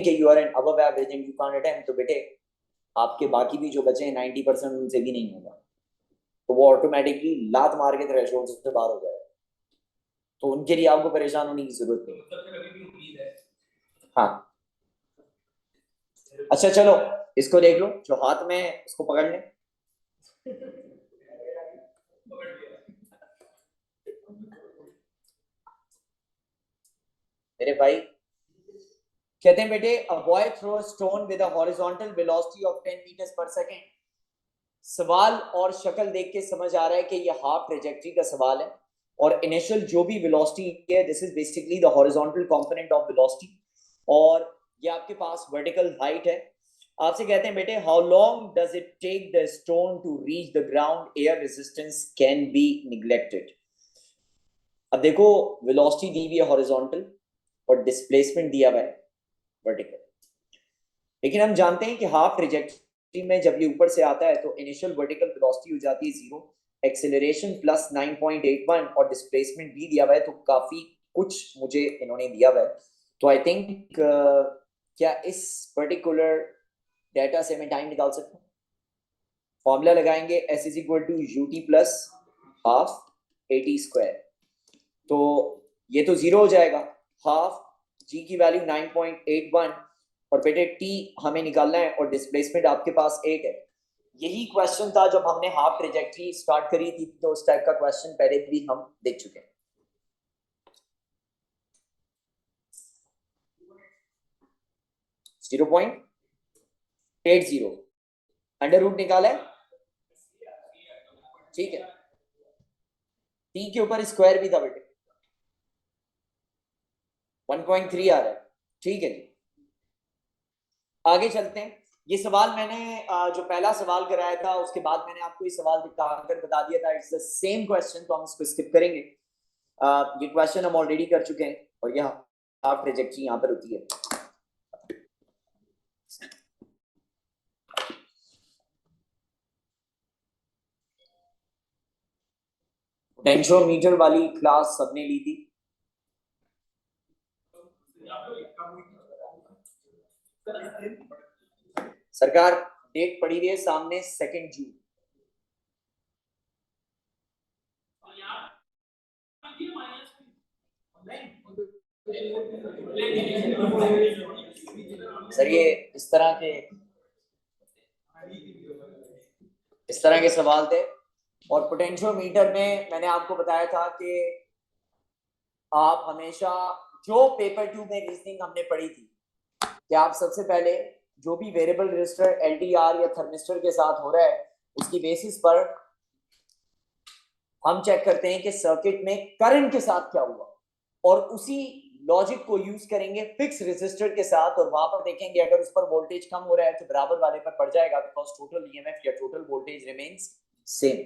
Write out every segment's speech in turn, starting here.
कि you are an above average and you can't attempt, तो बेटे आपके बाकी भी जो बचे हैं 90% उनसे भी नहीं होगा, तो वो ऑटोमेटिकली लात मार के थ्रेशोल्ड से बाहर हो जाएगा। तो उनके लिए आपको परेशान होने की जरूरत नहीं। हाँ अच्छा चलो इसको देख लो, जो हाथ में इसको पकड़ ले। मेरे भाई कहते हैं बेटे a boy throw stone with a horizontal velocity of 10 metres per second. सवाल और शक्ल देख के समझ आ रहा है कि ये हाफ ट्रेजेक्ट्री का सवाल है, और इनिशियल जो भी वेलोसिटी है this is basically the horizontal component of velocity, और ये आपके पास वर्टिकल हाइट है। आपसे कहते हैं बेटे how long does it take the stone to reach the ground, air resistance can be neglected. अब देखो वेलोसिटी दी हुई है हॉरिजॉन्टल और डिस्प्लेसमेंट दिया हुआ है वर्टिकल, लेकिन हम जानते हैं कि हाफ ट्रेजेक्टरी में जब ये ऊपर से आता है तो इनिशियल वर्टिकल वेलोसिटी हो जाती है 0, एक्सेलरेशन प्लस 9.81 और डिस्प्लेसमेंट भी दिया हुआ है, तो काफी कुछ मुझे इन्होंने दिया हुआ है। तो आई थिंक क्या इस पर्टिकुलर डेटा से मैं टाइम निकाल सकता हूँ? फॉर्मूला लगाएंगे s is equal to u t plus half a t square, तो ये तो 0 हो जाएगा, हाफ जी की वैल्यू 9.81 और बेटे टी हमें निकालना है और डिस्प्लेसमेंट आपके पास 8 है। यही क्वेश्चन था जब हमने हाफ ट्रेजेक्टरी स्टार्ट करी थी, तो उस टाइप का क्वेश्चन पहले भी हम देख चुके हैं। जीरो पॉइंट 80 अंडर रूट निकाला है, ठीक है, टी के ऊपर स्क्वायर भी था बेटे, 1.3 आ रहा है, ठीक है जी। आगे चलते हैं। ये सवाल मैंने जो पहला सवाल कराया था उसके बाद मैंने आपको ये सवाल दिखाकर बता दिया था इट्स द सेम क्वेश्चन, तो हम इसको स्किप करेंगे। ये क्वेश्चन हम ऑलरेडी कर चुके हैं और यह हाफ ट्रेजेक्टरी यहाँ पर होती है। पोटेंशियोमीटर वाली क्लास सबने ली थी? सरकार डेट पड़ी हुई है सामने 2 जून। सर ये इस तरह के सवाल थे, और पोटेंशियोमीटर में मैंने आपको बताया था कि आप हमेशा जो पेपर 2 में रीजनिंग हमने पढ़ी थी कि आप सबसे पहले जो भी वेरिएबल रजिस्टर एलटीआर या थर्मिस्टर के साथ हो रहा है उसकी बेसिस पर हम चेक करते हैं कि सर्किट में करंट के साथ क्या हुआ, और उसी लॉजिक को यूज करेंगे फिक्स रेजिस्टर के साथ, और वहां पर देखेंगे अगर उस पर वोल्टेज कम हो रहा है तो बराबर वाले पर पड़ जाएगा, बिकॉज टोटल ईएमएफ या टोटल वोल्टेज रिमेन्स सेम।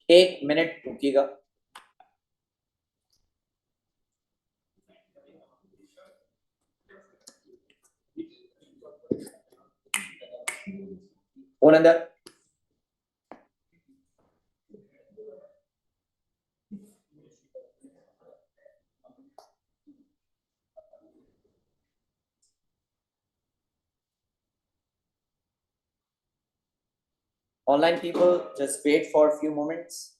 एक मिनट रुकिएगा। फोन अंदर। Online people, just wait for a few moments.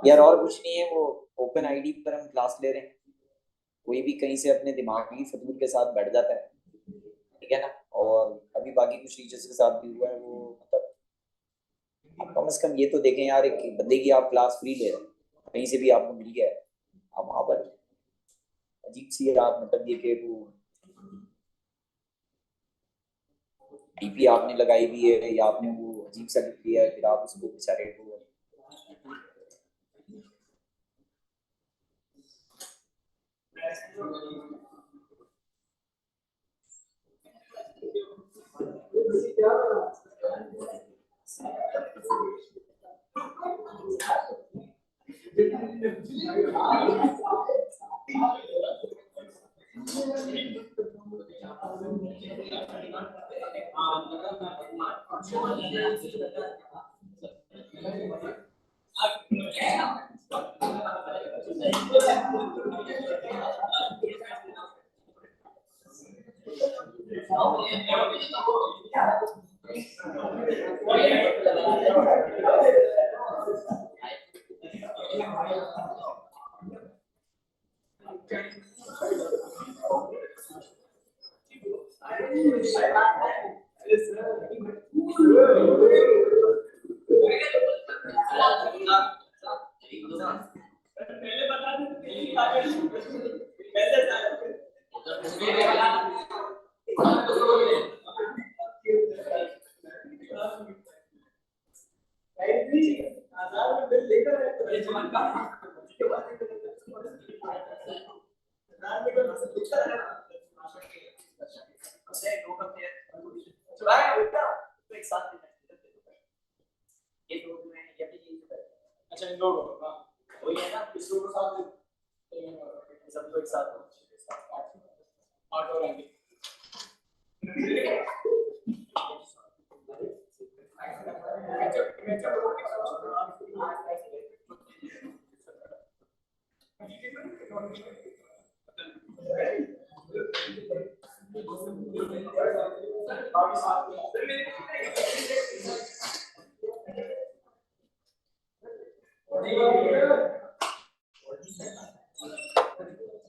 यार और कुछ नहीं है, वो ओपन आईडी पर हम क्लास ले रहे हैं, कोई भी कहीं से अपने दिमागी फतूर के साथ बैठ जाता है, ठीक है ना। और अभी बाकी कुछ टीचर्स के साथ भी हुआ है, वो मतलब आप कम से कम ये तो देखें यार, एक बंदे की आप क्लास फ्री ले रहे हैं, कहीं से भी आपको मिल गया है, आप वहां पर अजीब सी आप मतलब ये कि वो डीपी आपने लगाई हुई है या आपने वो अजीब सा लिख लिया है, फिर आप उसको बेचारे को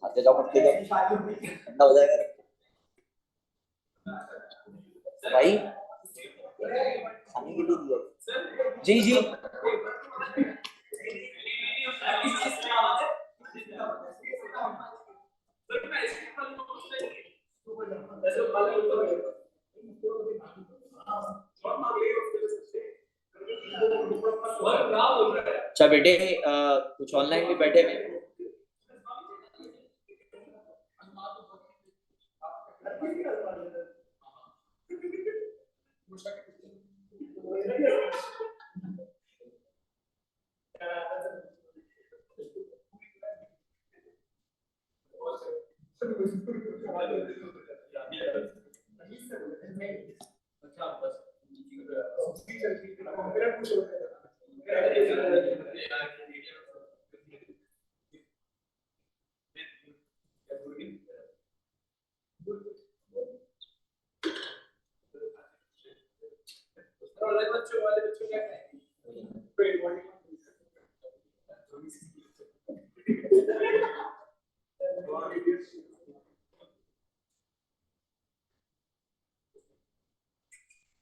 आते जाओ पढ़ते जाओ, ठंडा हो जाएगा भाई, खाने के लिए दिया जी जी। अच्छा बेटे, कुछ ऑनलाइन भी बैठे हुए,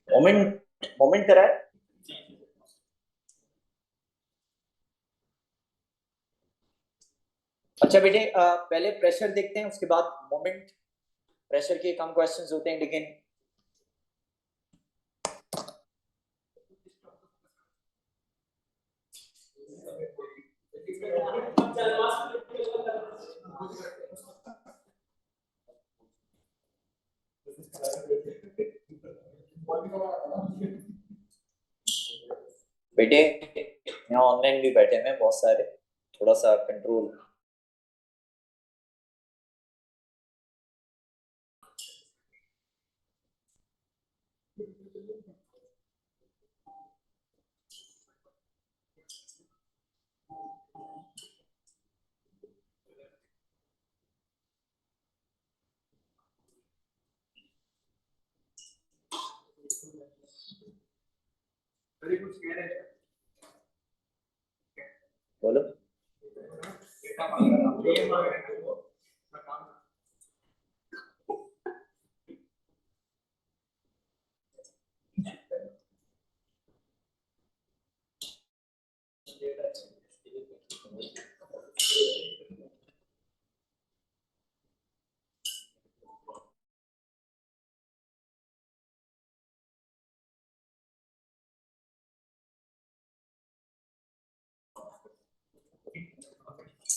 मोमेंट मोमेंट करा है। अच्छा बेटे, पहले प्रेशर देखते हैं, उसके बाद मोमेंट। प्रेशर के कम क्वेश्चंस होते हैं लेकिन बेटे यहाँ ऑनलाइन भी बैठे हैं बहुत सारे, थोड़ा सा कंट्रोल। बोलो।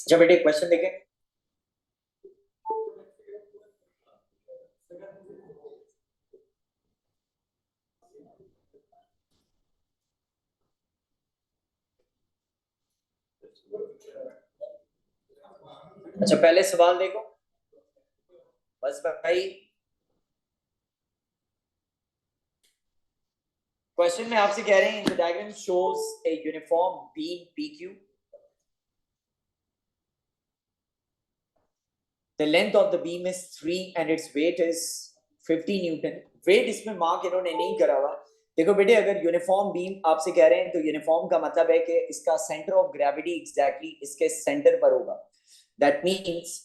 जब बेटे क्वेश्चन देखें, अच्छा पहले सवाल देखो बस भाई। क्वेश्चन में आपसे कह रहे हैं the diagram shows a uniform beam PQ, the length of the beam is 3 and its weight is 50 newton. Weight इसमें मार्क इन्होंने नहीं करा हुआ। देखो बेटे अगर यूनिफॉर्म बीम आपसे कह रहे हैं तो यूनिफॉर्म का मतलब है कि इसका सेंटर ऑफ ग्रेविटी एग्जैक्टली इसके सेंटर पर होगा। दैट मींस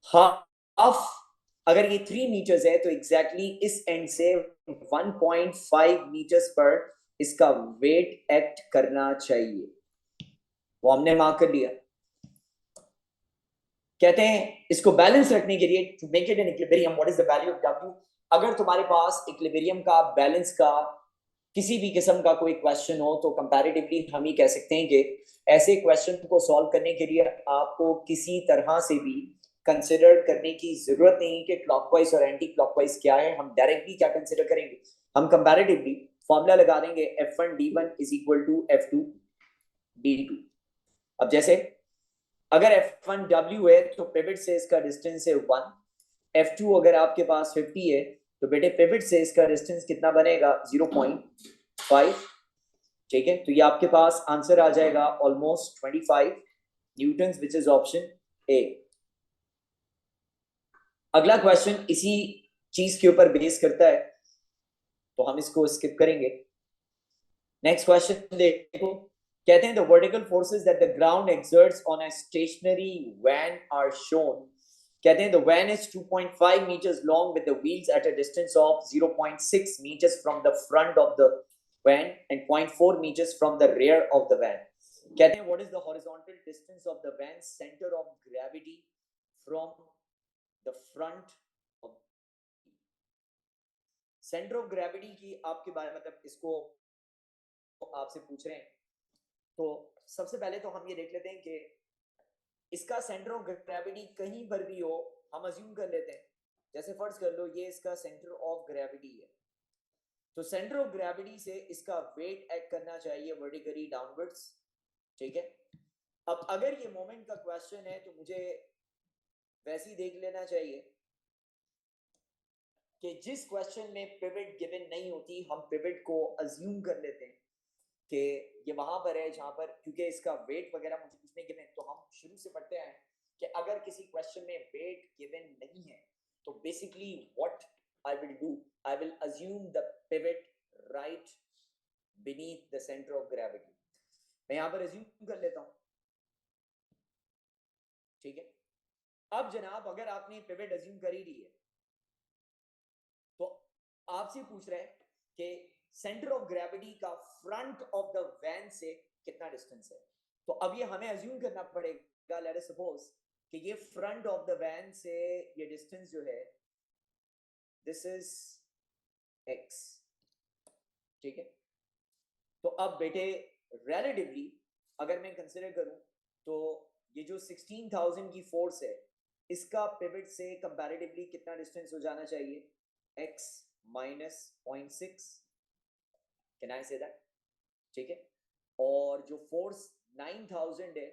हाफ, अगर ये 3 मीटर्स है तो एग्जैक्टली इस एंड से 1.5 मीटर्स पर इसका वेट एक्ट करना चाहिए। वो हमने मार्क कर लिया। कहते हैं इसको बैलेंस रखने के लिए to make it an equilibrium what is the value of W। अगर तुम्हारे पास इक्विलिब्रियम का बैलेंस का किसी भी किस्म का कोई क्वेश्चन हो तो कंपैरेटिवली हम ही कह सकते हैं कि ऐसे क्वेश्चन को सॉल्व करने के लिए आपको किसी तरह से भी कंसिडर करने की जरूरत नहीं कि क्लॉकवाइज और एंटी क्लॉकवाइज क्या है। हम डायरेक्टली क्या कंसिडर करेंगे, हम कंपैरेटिवली फॉर्मूला लगा देंगे F1D1 is equal to F2D2। अब जैसे अगर F1W है तो पिवट से इसका डिस्टेंस है 1, F2 अगर आपके पास 50 है तो बेटे पिवट से इसका डिस्टेंस कितना बनेगा 0.5। ठीक है, तो ये आपके पास आंसर आ जाएगा almost 25 Newton which is option A. अगला क्वेश्चन इसी चीज के ऊपर बेस करता है तो हम इसको स्किप करेंगे। नेक्स्ट क्वेश्चन देखो, कहते हैं the vertical forces that the ground exerts on a stationary van are shown। कहते हैं the van is 2.5 meters long with the wheels at a distance of 0.6 meters from the front of the van and 0.4 meters from the rear of the van। कहते हैं what is the horizontal distance of the van's center of gravity from the front of center of gravity की आपके बारे में मतलब इसको आपसे पूछ रहे हैं तो सबसे पहले तो हम ये देख लेते हैं कि इसका सेंटर ऑफ ग्रेविटी कहीं पर भी हो हम अज्यूम कर लेते हैं। जैसे फर्ज कर लो ये इसका सेंटर ऑफ ग्रेविटी है तो सेंटर ऑफ ग्रेविटी से इसका वेट एक्ट करना चाहिए वर्टिकली डाउनवर्ड्स। ठीक है, अब अगर ये मोमेंट का क्वेश्चन है तो मुझे वैसे ही देख लेना चाहिए कि जिस क्वेश्चन में पिवट गिवन नहीं होती हम पिवट को अज्यूम कर लेते हैं कि ये वहां पर है जहां पर, क्योंकि इसका वेट वगैरह मुझे कुछ नहीं गिवन। तो हम शुरू से पढ़ते हैं कि अगर किसी क्वेश्चन में वेट गिवन नहीं है तो basically what I will do, I will assume the pivot right beneath the centre of gravity. मैं यहां पर अज्यूम कर लेता हूं। ठीक है, अब जनाब अगर आपने पिवट अज्यूम कर ही ली है तो आपसे पूछ रहे हैं कि सेंटर ऑफ ग्रेविटी का फ्रंट ऑफ द वैन से कितना डिस्टेंस है। तो अब ये हमें अज्यूम करना पड़ेगा, लेट अस सपोज कि ये फ्रंट ऑफ द वैन से ये डिस्टेंस जो है दिस इज x। ठीक है, तो अब बेटे रिलेटिवली अगर मैं कंसीडर करूं तो ये जो 16,000 की फोर्स है इसका पिवट से कंपैरेटिवली कितना डिस्टेंस हो जाना चाहिए, x minus 0.6। Can I say that? ठीक है, और जो फोर्स 9000 है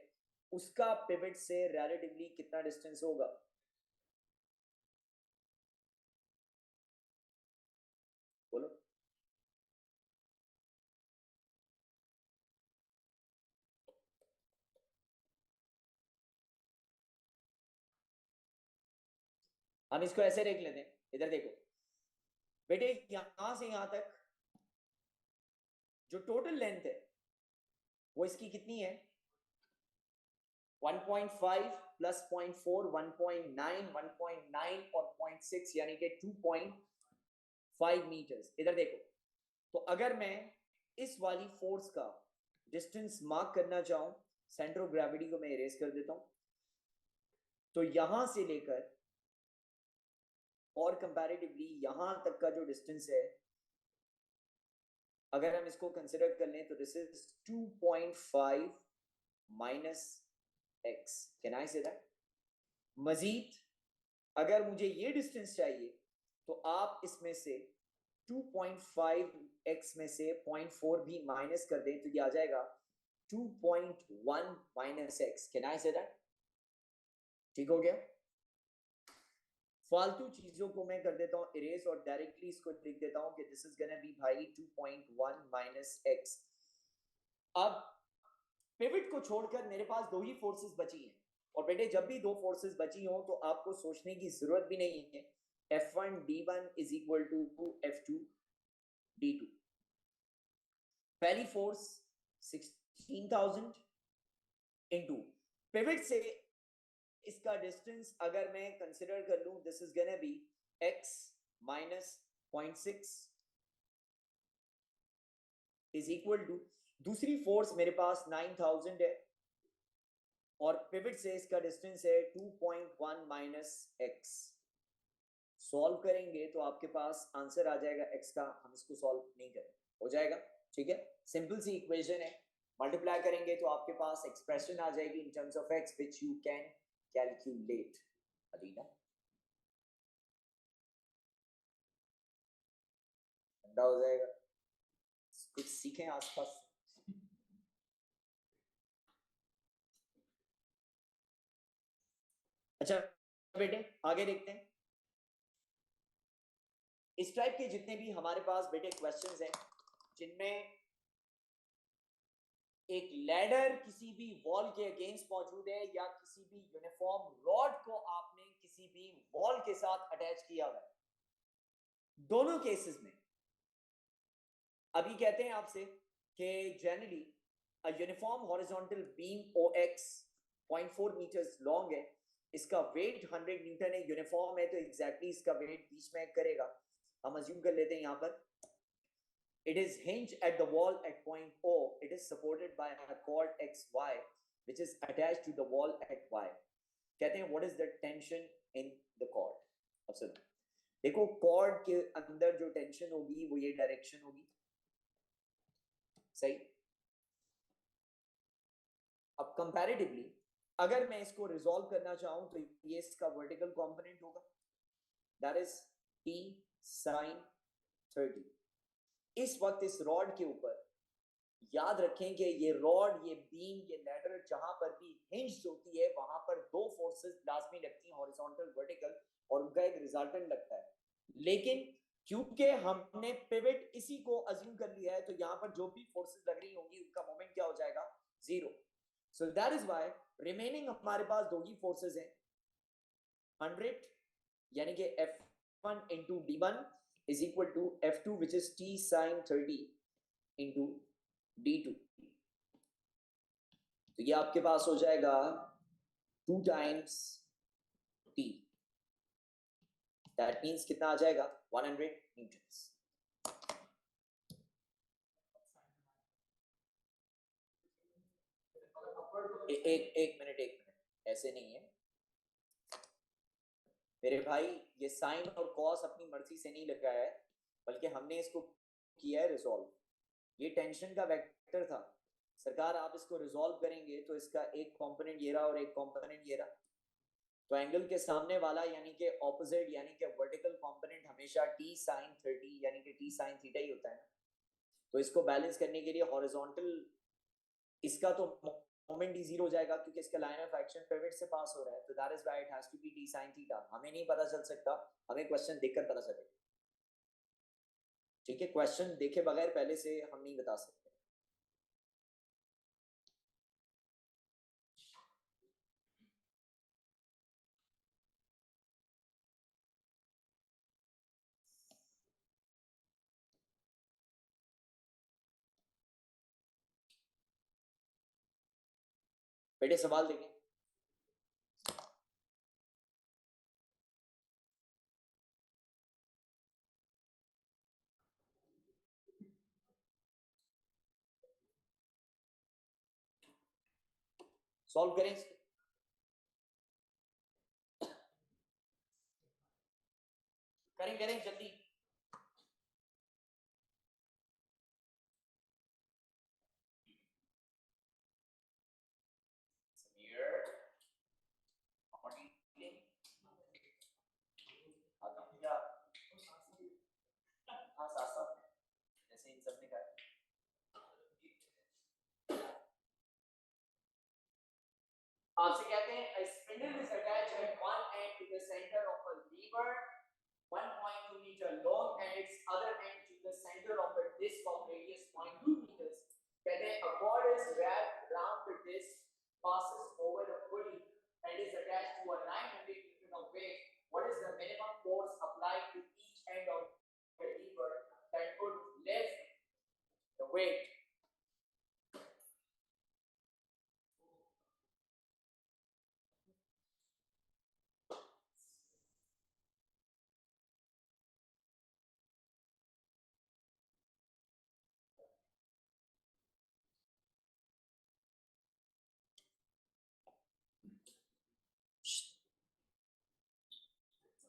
उसका पिवट से रिलेटिवली कितना डिस्टेंस होगा? बोलो। हम इसको ऐसे देख लेते हैं, इधर देखो बेटे, यहां से यहां तक जो टोटल लेंथ है वो इसकी कितनी है? 1.5 प्लस 0.4 1.9 1.9 और 0.6 यानी कि 2.5 मीटर्स। इधर देखो, तो अगर मैं इस वाली फोर्स का डिस्टेंस मार्क करना चाहूं, सेंटर ऑफ ग्रेविटी को मैं इरेज कर देता हूं, तो यहां से लेकर और कंपैरेटिवली यहां तक का जो डिस्टेंस है, अगर हम इसको कंसिडर कर लें तो this is 2.5 minus x। Can I say that? मजीद अगर मुझे ये डिस्टेंस चाहिए तो आप इसमें से 2.5x में से 0.4 भी माइनस कर दें तो ये आ जाएगा 2.1 minus x। Can I say that? ठीक हो गया? फालतू चीजों को मैं कर देता हूं इरेज और डायरेक्टली इसको लिख देता हूं कि दिस इज गोना बी भाई 2.1 माइनस x। अब पिवट को छोड़कर मेरे पास दो ही फोर्सेस बची हैं, और बेटे जब भी दो फोर्सेस बची हो तो आपको सोचने की जरूरत भी नहीं है। F1 D1 is equal to F2 D2। पहली फोर्स 16,000 इनटू पिवट से इसका डिस्टेंस अगर मैं कंसिडर कर लूं, this is gonna be x minus 0.6 is equal to, दूसरी फोर्स मेरे पास 9000 है और पिवट से इसका डिस्टेंस है 2.1 माइनस x। सॉल्व करेंगे तो आपके पास आंसर आ जाएगा x का, हम इसको सॉल्व नहीं करें, हो जाएगा। ठीक है, सिंपल सी इक्वेशन है, मल्टीप्लाई करेंगे तो आपके पास एक्सप्रेशन आ जाएगी in terms of x which you can calculate. अदीना ठंडा हो जाएगा, कुछ सीखें आसपास। अच्छा बेटे आगे देखते हैं। इस टाइप के जितने भी हमारे पास बेटे क्वेश्चंस हैं जिनमें एक लैडर किसी भी वॉल के अगेंस्ट मौजूद है या किसी भी यूनिफॉर्म रॉड को आपने किसी भी वॉल के साथ अटैच किया हुआ है, दोनों केसेस में अभी कहते हैं आपसे कि generally a uniform horizontal beam OX 0.4 metres long है, इसका वेट 100 न्यूटन है, यूनिफॉर्म है तो एग्जैक्टली इसका वेट बीच में करेगा। हम अज्यूम कर लेते हैं यहां पर it is hinged at the wall at point O, it is supported by a cord XY which is attached to the wall at Y। कहते हैं what is the tension in the cord? अब सुनो, देखो cord के अंदर जो tension होगी वो ये डायरेक्शन होगी, सही। अब कंपैरेटिवली अगर मैं इसको रिजॉल्व करना चाहूं तो ये इसका वर्टिकल कंपोनेंट होगा, दैट इज T sin 30। इस वक्त इस रॉड के ऊपर याद रखें कि ये रॉड, ये बीम, ये लैडर जहां पर भी हिंज होती है वहां पर दो फोर्सेस लाजमी लगती हैं, हॉरिजॉन्टल वर्टिकल, और उनका एक रिजल्टेंट लगता है। लेकिन क्योंकि हमने पिवट इसी को अज्यूम कर लिया है तो यहां पर जो भी फोर्सेस लग रही होंगी उनका मोमेंट क्या हो जाएगा? Zero. So that is why remaining हमारे पास दो ही फोर्सेस हैं, 100 यानी कि F1 into D1 is equal to F2 which is T sin 30 into D2। तो ये आपके पास हो जाएगा 2 times T, दैट मीन्स कितना आ जाएगा? 100 न्यूटन्स। एक मिनट, ऐसे नहीं है मेरे भाई, ये साइन और कॉस अपनी मर्जी से नहीं लगाया है, बल्कि हमने इसको किया है रिजॉल्व। ये टेंशन का वेक्टर था सरकार, आप इसको रिजॉल्व करेंगे तो इसका एक कंपोनेंट ये रहा और एक कंपोनेंट ये रहा, तो एंगल के सामने वाला यानी कि ऑपोजिट यानी कि वर्टिकल कंपोनेंट हमेशा T sin 30 यानी कि T sin थीटा ही होता है ना। तो इसको बैलेंस करने के लिए हॉरिजॉन्टल इसका तो मोमेंट ही जीरो हो जाएगा क्योंकि इसका लाइन ऑफ एक्शन पिवट से पास हो रहा है, तो that is why it has to be d sin theta. हमें नहीं पता चल सकता, हमें क्वेश्चन देखकर पता चलेगा। ठीक है, क्वेश्चन देखे बगैर पहले से हम नहीं बता सकते। बेटे सवाल देखें। सॉल्व करें इसको। करें करें जल्दी। हाँ साथ साथ जैसे इन सब ने कहा। आपसे कहते हैं a spindle is attached at one end to the center of a lever 1.2 meter long and its other end to the center of a disc of radius 0.2 meters. कहते हैं a cord is wrapped around the disc, passes over a pulley and is attached to a 900 newton of weight. What is the minimum force applied to each end of the lever that would lift the weight?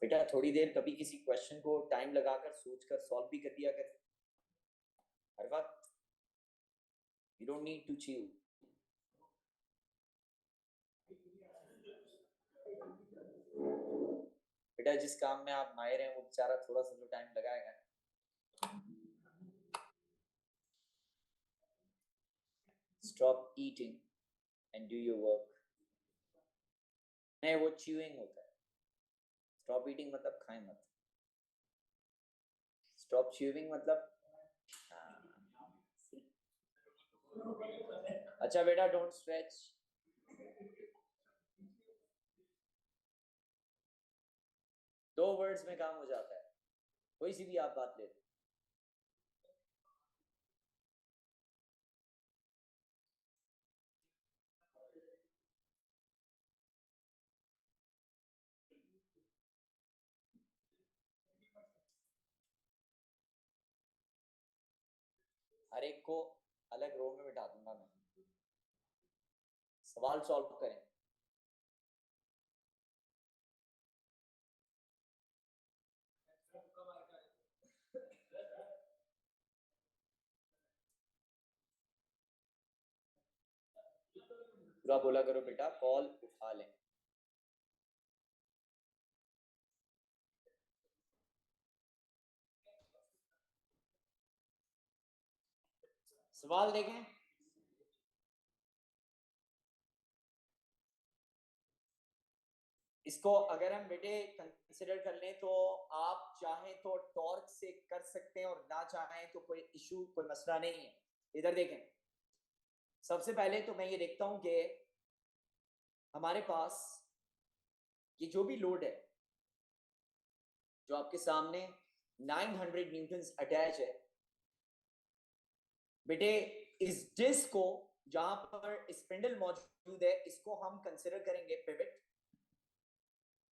बेटा थोड़ी देर कभी किसी question को time लगाकर सोचकर solve भी कर दिया कर हर वक्त। You don't need to achieve. बेटा जिस काम में आप माहिर हैं वो बेचारा थोड़ा सा जो टाइम लगाएगा। Stop eating and do your work. नहीं, वो च्यूइंग होता है। स्टॉप ईटिंग मतलब खाएं मत। स्टॉप च्यूइंग मतलब अच्छा बेटा डोंट स्ट्रेच। दो वर्ड्स में काम हो जाता है, कोई सी भी आप बात ले। हर एक को अलग रो में बिठा दूंगा मैं। सवाल सॉल्व करें। पूरा बोला करो बेटा, कॉल उठा लें। सवाल देखें। इसको अगर हम बेटे कंसिडर कर लें तो आप चाहें तो टॉर्क से कर सकते हैं और ना चाहें तो कोई इशू, कोई मसला नहीं है। इधर देखें, सबसे पहले तो मैं ये देखता हूं कि हमारे पास ये जो भी लोड है जो आपके सामने 900 न्यूटन अटैच है बेटे, इस डिस्क को जहां पर स्पिंडल मौजूद है इसको हम कंसिडर करेंगे पिवट।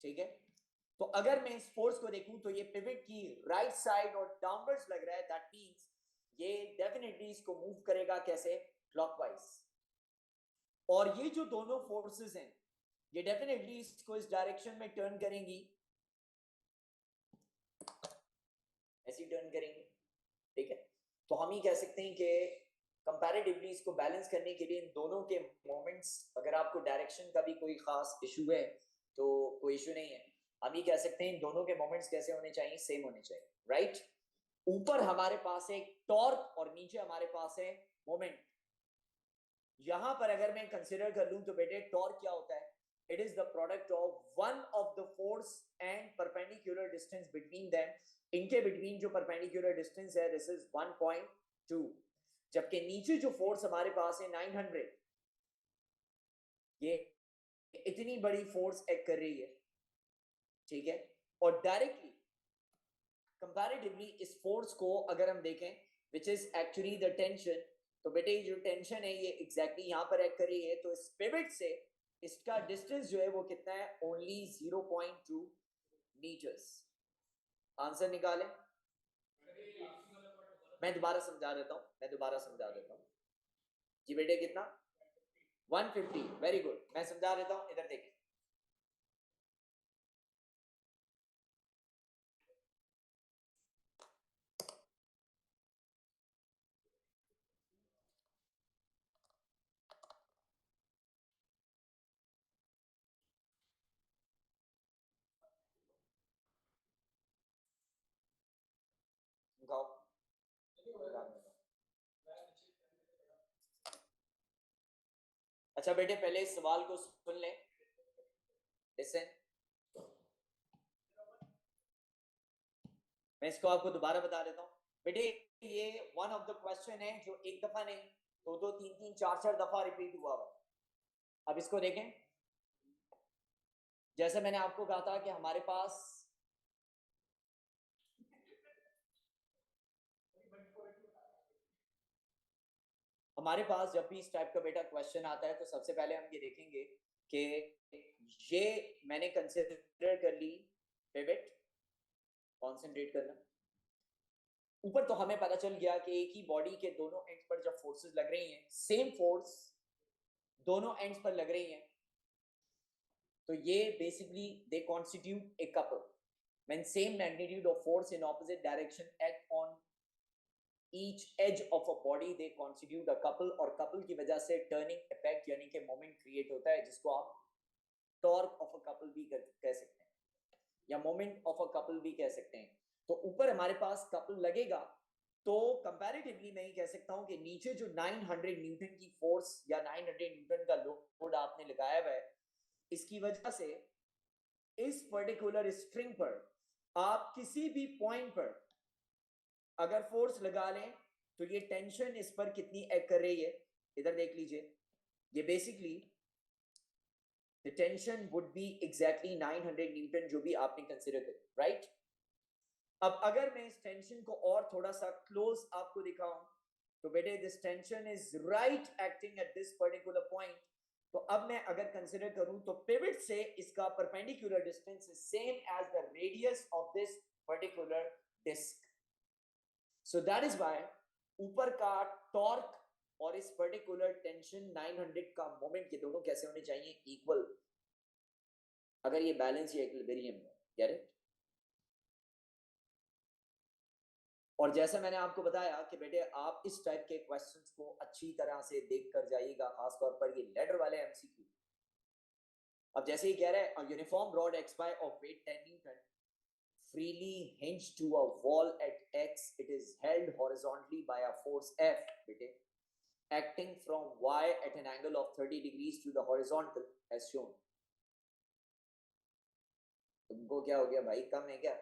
ठीक है, तो अगर मैं इस फोर्स को देखूं तो ये पिवट की राइट साइड और डाउनवर्ड्स लग रहा है। दैट मींस ये डेफिनेटली इसको मूव करेगा कैसे, क्लॉकवाइज। और ये जो दोनों फोर्सेस हैं ये डेफिनेटली इसको इस डायरेक्शन में टर्न करेंगी, ऐसी टर्न करेंगी। ठीक है, तो हम ही कह सकते हैं कि कंपैरेटिवली इसको बैलेंस करने के लिए इन दोनों के मोमेंट्स, अगर आपको डायरेक्शन का भी कोई खास इशू है तो कोई इशू नहीं है। हम ये कह सकते हैं इन दोनों के मोमेंट्स कैसे होने चाहिए, सेम होने चाहिए। राइट, ऊपर हमारे पास है टॉर्क और नीचे हमारे पास है मोमेंट। यहां पर अगर मैं कंसिडर कर लूं तो बेटे टॉर्क क्या होता है? It is the product of one of the force and perpendicular distance between them. इनके बिटवीन जो परपेंडिकुलर डिस्टेंस है दिस इज 1.2, जबकि नीचे जो फोर्स हमारे पास है 900, ये इतनी बड़ी फोर्स एक्ट कर रही है, ठीक है। और डायरेक्टली कंपैरेटिवली इस फोर्स को अगर हम देखें which is actually the tension, तो बेटे जो टेंशन है ये एग्जैक्टली यहां पर एक्ट कर रही है, तो इस पिवट से इसका डिस्टेंस जो है वो कितना है? Only 0.2 metres. आंसर निकालें। मैं दोबारा समझा देता हूं जी बेटे, कितना? 150। वेरी गुड, मैं समझा देता हूं, इधर देखें। अच्छा बेटे, पहले इस सवाल को सुन लें, लिसन। मैं इसको आपको दोबारा बता देता हूं बेटे। ये वन ऑफ द क्वेश्चन है जो एक दफा नहीं, दो दो तीन तीन चार चार दफा रिपीट हुआ हुआ। अब इसको देखें, जैसे मैंने आपको कहा था कि हमारे पास जब भी इस टाइप का बेटा क्वेश्चन आता है तो सबसे पहले हम ये देखेंगे कि ये मैंने कंसिडर कर ली पिवट, कंसंट्रेट करना। ऊपर तो हमें पता चल गया कि एक ही बॉडी के दोनों एंड्स पर जब फोर्सेस लग रही हैं, सेम फोर्स दोनों एंड्स पर लग रही हैं, तो ये basically they constitute a couple. When same magnitude of force in opposite direction act on each edge of a body they constitute a couple, और couple की वजह से टर्निंग इफेक्ट यानी कि मोमेंट क्रिएट होता है, जिसको आप टॉर्क ऑफ अ कपल भी कह सकते हैं या मोमेंट ऑफ अ कपल भी कह सकते हैं। तो ऊपर हमारे पास कपल लगेगा, तो कंपैरेटिवली मैं ये कह सकता हूं कि नीचे जो 900 न्यूटन की फोर्स या 900 न्यूटन का लोड आपने लगाया हुआ है, इसकी वजह से इस पर्टिकुलर स्ट्रिंग पर आप किसी भी पॉइंट पर अगर फोर्स लगा लें तो ये टेंशन इस पर कितनी एक्ट कर रही है, इधर देख लीजिए। ये basically the tension would be exactly 900 Newton जो भी आपने कंसीडर कर, राइट। अब अगर मैं इस टेंशन को और थोड़ा सा क्लोज आपको दिखाऊं तो बेटे this tension is right acting at this particular point. तो अब मैं अगर कंसीडर करूं तो पिवट से इसका perpendicular distance is same as the radius of this particular disc. So that is why ऊपर का टॉर्क और इस पर्टिकुलर टेंशन 900 का मोमेंट, ये दोनों कैसे होने चाहिए? इक्वल, अगर ये बैलेंस या इक्विलिब्रियम है, गेट इट। और जैसे मैंने आपको बताया कि बेटे आप इस टाइप के क्वेश्चंस को अच्छी तरह से देख कर जाइएगा, खासतौर पर ये लेटर वाले एमसीक्यू। अब जैसे ही कह रहा है uniform rod X Y of weight 10 newton freely hinged to a wall at X, it is held horizontally by a force F, bete, acting from Y at an angle of 30 degrees to the horizontal as shown. तुमको क्या हो गया भाई, कम है क्या?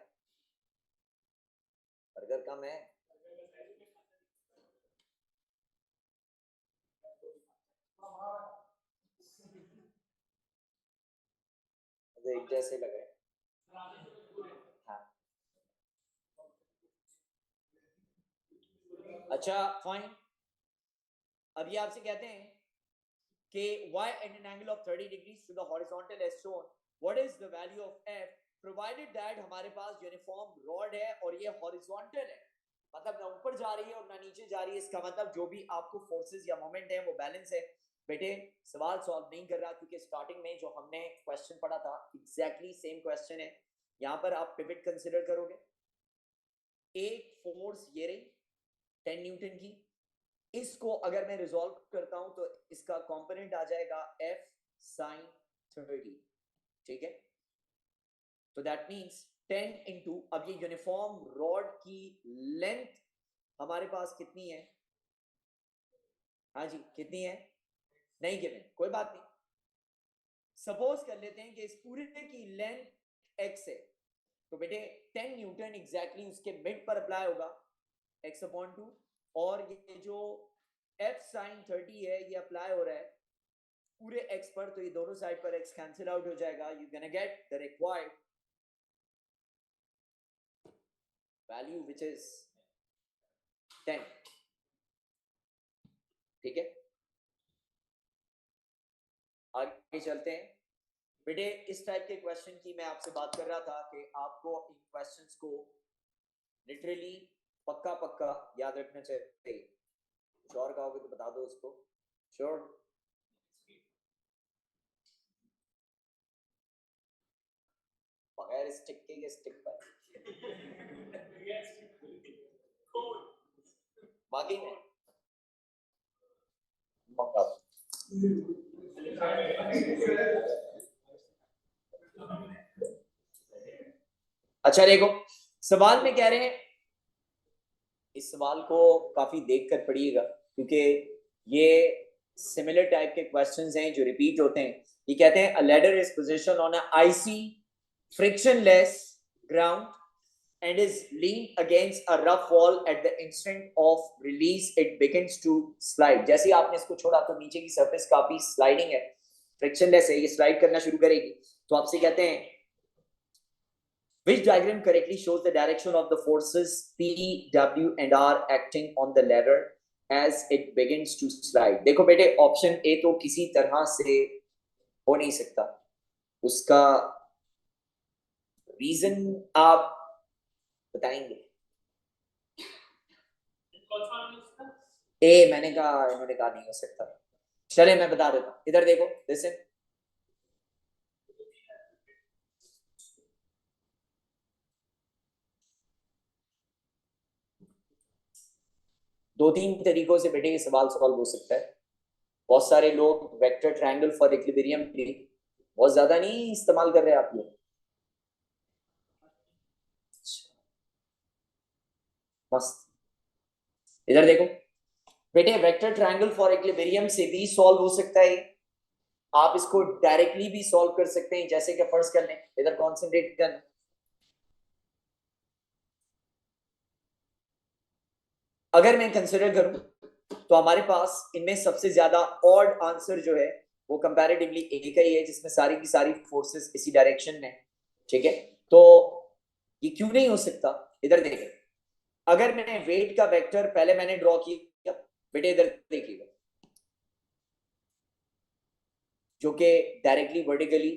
Burger कम है? एक जैसे लग रहे। हाँ अच्छा फाइन। अब ये आपसे कहते हैं कि y at an angle of 30 degrees to the horizontal as shown, what is the value of f provided that हमारे पास यूनिफॉर्म रॉड है और ये हॉरिजॉन्टल है, मतलब ना ऊपर जा रही है और ना नीचे जा रही है। इसका मतलब जो भी आपको फोर्सेस या मोमेंट है वो बैलेंस है। बेटे सवाल सॉल्व नहीं कर रहा क्योंकि स्टार्टिंग में जो हमने क्वेश्चन पढ़ा था एग्जैक्टली सेम क्वेश्चन है। यहां पर आप पिवट कंसीडर करोगे, एक फोर्स ये रही 10 न्यूटन की, इसको अगर मैं रिजॉल्व करता हूं तो इसका कंपोनेंट आ जाएगा F sin 30, ठीक है। तो दैट मींस 10 इंटू, अब ये यूनिफॉर्म रॉड की लेंथ हमारे पास कितनी है? हाँ जी कितनी है? नहीं गिवन, कोई बात नहीं। सपोज कर लेते हैं कि इस पूरे की लेंथ x है, तो बेटे 10 न्यूटन एग्जैक्टली उसके मिड पर अप्लाई होगा x/2, और ये जो f sin 30 है ये अप्लाई हो रहा है पूरे x पर, तो ये दोनों साइड पर x कैंसिल आउट हो जाएगा। You can get the required value which is 10। ठीक है, आगे चलते हैं बेटे। इस टाइप के क्वेश्चन की मैं आपसे बात कर रहा था कि आपको इन क्वेश्चंस को लिटरली पक्का पक्का याद रखना चाहिए। कुछ और कहोगे तो बता दो उसको। श्योर बगैर स्टिक के स्टिक पर बाकी में मंगा। अच्छा देखो, सवाल में कह रहे हैं, इस सवाल को काफी देख कर पढ़िएगा क्योंकि ये सिमिलर टाइप के क्वेश्चंस हैं जो रिपीट होते हैं। ये कहते हैं a ladder is positioned on a icy frictionless ground and is leaned against a rough wall at the instant of release it begins to slide। जैसे ही आपने इसको छोड़ा तो नीचे की सरफेस काफी स्लाइडिंग है, फ्रिक्शनलेस है, ये स्लाइड करना शुरू करेगी। तो आपसे कहते हैं which diagram correctly shows the direction of the forces P, W and R acting on the ladder as it begins to slide। देखो बेटे ऑप्शन ए तो किसी तरह से हो नहीं सकता, उसका रीजन आप बताएंगे। ए मैंने कहा, इन्होंने कहा नहीं हो सकता। चले मैं बता देता हूं, इधर देखो, लिसन। दो तीन तरीकों से बेटे ये सवाल सॉल्व हो सकता है। बहुत सारे लोग वेक्टर ट्रायंगल फॉर इक्विलिब्रियम भी बहुत ज्यादा नहीं इस्तेमाल कर रहे आप लोग। मस्त, इधर देखो बेटे, वेक्टर ट्रायंगल फॉर इक्विलिब्रियम से भी सॉल्व हो सकता है। आप इसको डायरेक्टली भी सॉल्व कर सकते हैं, जैसे कि फर्स्ट कर लें, इधर कॉन्सेंट्रेट करना। अगर मैं कंसिडर करूं तो हमारे पास इनमें सबसे ज्यादा ऑड आंसर जो है वो कंपैरेटिवली ए का ही है, जिसमें सारी की सारी फोर्सेस इसी डायरेक्शन में। ठीक है, तो ये क्यों नहीं हो सकता? इधर देखें, अगर मैंने वेट का वेक्टर पहले मैंने ड्रॉ किया बेटे, इधर देखिएगा, जो कि डायरेक्टली वर्टिकली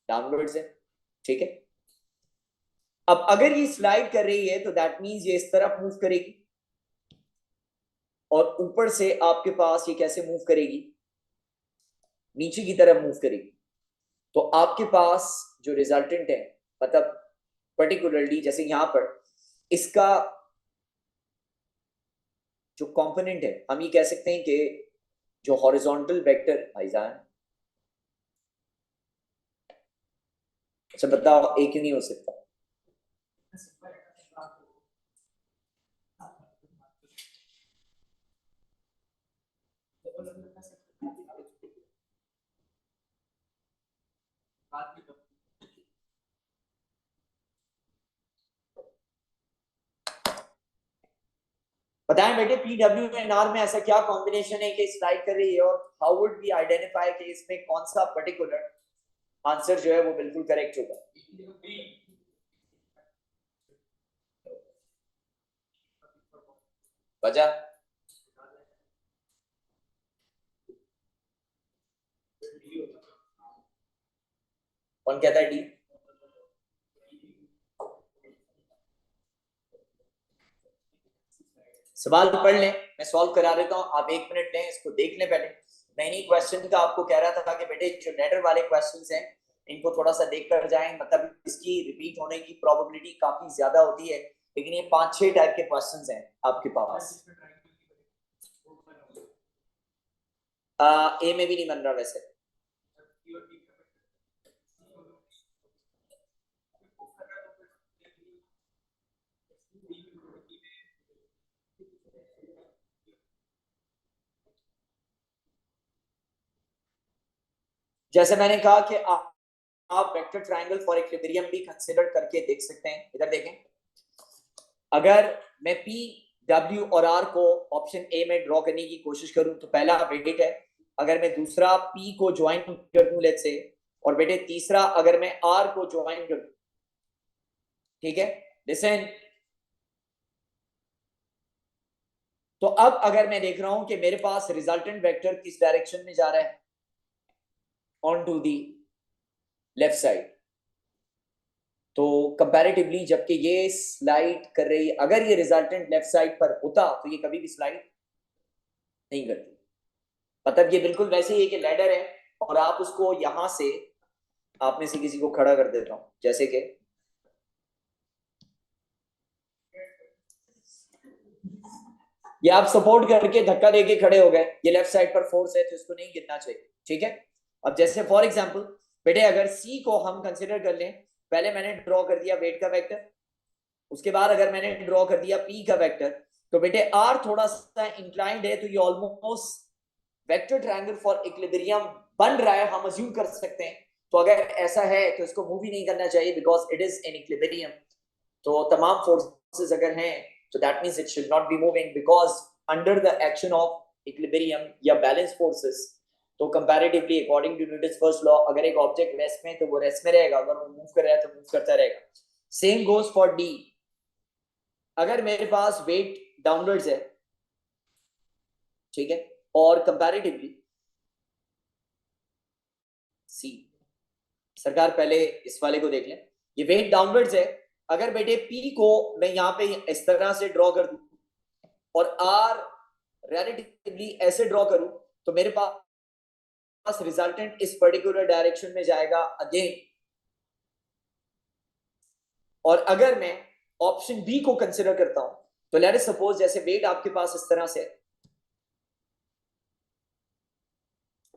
डाउनवर्ड्स है। ठीक है, अब अगर ये स्लाइड कर रही है तो दैट मींस ये इस तरफ मूव करेगी, और ऊपर से आपके पास ये कैसे मूव करेगी? नीचे की तरफ मूव करेगी। तो आपके पास जो रिजल्टेंट है, मतलब पर्टिकुलरली जैसे यहां पर इसका जो कंपोनेंट है, हम ये कह सकते हैं कि जो हॉरिजॉन्टल वेक्टर, भाईजान अच्छा बताओ ए क्यों नहीं हो सकता? बताएं बेटे, पी डब्ल्यू एंड आर में ऐसा क्या कॉम्बिनेशन है कि स्लाइड कर रही है, और हाउ वुड बी आइडेंटिफाई कि इसमें कौन सा पर्टिकुलर आंसर जो है वो बिल्कुल करेक्ट होगा? वजह कौन कहता है डी? सवाल पढ़ लें, मैं सॉल्व करा देता हूं, आप एक मिनट लें, इसको देख लें पहले। मैंने क्वेश्चन का आपको कह रहा था कि बेटे जो लेटर वाले क्वेश्चंस हैं इनको थोड़ा सा देख कर जाएं, मतलब इसकी रिपीट होने की प्रोबेबिलिटी काफी ज्यादा होती है, लेकिन ये 5-6 टाइप के क्वेश्चंस हैं आपके पास। ए में भी नहीं बन रहा वैसे। जैसे मैंने कहा कि आप वेक्टर ट्रायंगल फॉर इक्विलिब्रियम भी कंसीडर करके देख सकते हैं। इधर देखें, अगर मैं पी डब्ल्यू और आर को ऑप्शन ए में ड्रॉ करने की कोशिश करूं तो पहला वेट है। अगर मैं दूसरा पी को ज्वाइन कर दूं लेट्स से, और बेटे तीसरा अगर मैं आर को ज्वाइन कर दूं, ठीक है, लिसन। तो अब अगर मैं देख रहा हूं कि मेरे पास रिजल्टेंट वेक्टर किस डायरेक्शन में जा रहा है, on to the left side, तो कंपैरेटिवली जबकि ये स्लाइड कर रही है, अगर ये रिजल्टेंट लेफ्ट साइड पर होता तो ये कभी भी स्लाइड नहीं करती। मतलब ये बिल्कुल वैसे ही है कि लैडर है और आप उसको यहां से, आप में से किसी को खड़ा कर देता हूं, जैसे कि ये आप सपोर्ट करके धक्का देके खड़े हो गए, ये लेफ्ट साइड पर फोर्स है तो इसको नहीं गिरना चाहिए, ठीक है। अब जैसे फॉर एग्जांपल बेटे अगर सी को हम कंसीडर कर लें, पहले मैंने ड्रॉ कर दिया वेट का वेक्टर, उसके बाद अगर मैंने ड्रॉ कर दिया पी का वेक्टर, तो बेटे आर थोड़ा सा इंक्लाइंड है, तो ये almost vector triangle for equilibrium बन रहा है, हम अज्यूम कर सकते हैं। तो अगर ऐसा है तो इसको मूव ही नहीं करना चाहिए because it is in equilibrium. तो तमाम फोर्सेस अगर हैं तो that means it should not be moving because under the action of equilibrium या बैलेंस फोर्सेस। तो comparatively according to Newton's first law, अगर एक ऑब्जेक्ट रेस्ट में तो वो रेस्ट में रहेगा, अगर वो मूव कर रहा है तो मूव करता रहेगा। Same goes for D. अगर मेरे पास वेट डाउनवर्ड्स है, ठीक है, और कंपैरेटिवली सी, सरकार पहले इस वाले को देख लें, ये वेट डाउनवर्ड्स है। अगर बेटे पी को मैं यहां पे इस तरह से ड्रॉ कर दूं और आर रिलेटिवली ऐसे ड्रॉ करूं, तो मेरे पास रिजल्टेंट इस पर्टिकुलर डायरेक्शन में जाएगा अगेन। और अगर मैं ऑप्शन बी को कंसिडर करता हूं, तो लेट अस सपोज जैसे वेट आपके पास इस तरह से,